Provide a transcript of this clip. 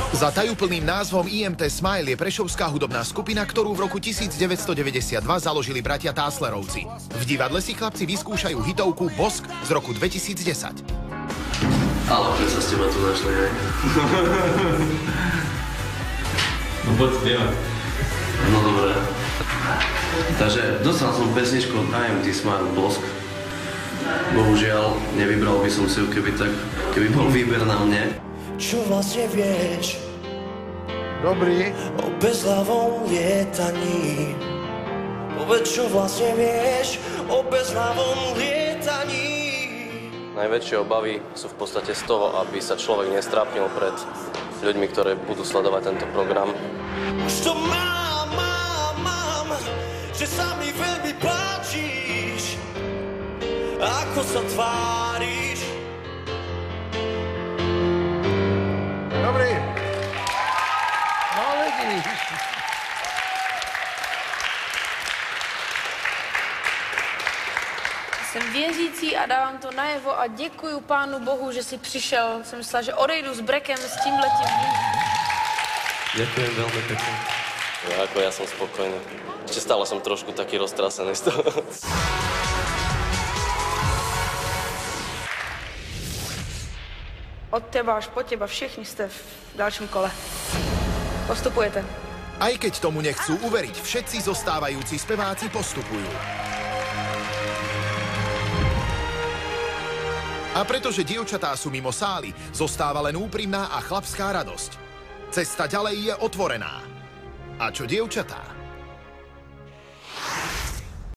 Za tajúplným názvom IMT Smile je prešovská hudobná skupina, ktorú v roku 1992 založili bratia Táslerovci. V divadle si chlapci vyskúšajú hitovku Bosk z roku 2010. Ale prečo sa s teba tu našli, hej? No poď spievať. No dobré. Takže dostal som pesničku od IMT Smile Bosk. Bohužiaľ, nevybral by som si ju, keby bol výber na mne. Čo vlastne vieš? Dobrý. O bezhlavom lietaní. Povedz, čo vlastne vieš o bezhlavom lietaní. Najväčšie obavy sú v podstate z toho, aby sa človek nestrápnil pred ľuďmi, ktorí budú sledovať tento program. Už to mám, že sa mi veľmi páčiš. Ako sa tváriš? Dobrý. No vidíš. Jsem věřící a dávám to najevo a děkuju Pánu Bohu, že si přišel. Jsem myslela, že odejdu s brekem s tímhletím. Ďakujem veľmi pekne. Ja som spokojný. Ešte stále som trošku taký roztrasený z toho. Od teba až po teba všichni jste v dalším kole. Postupujete. Aj keď tomu nechcú uveriť, všetci zostávajúci speváci postupujú. A pretože dievčatá sú mimo sály, zostáva len úprimná a chlapská radosť. Cesta ďalej je otvorená. A čo dievčatá?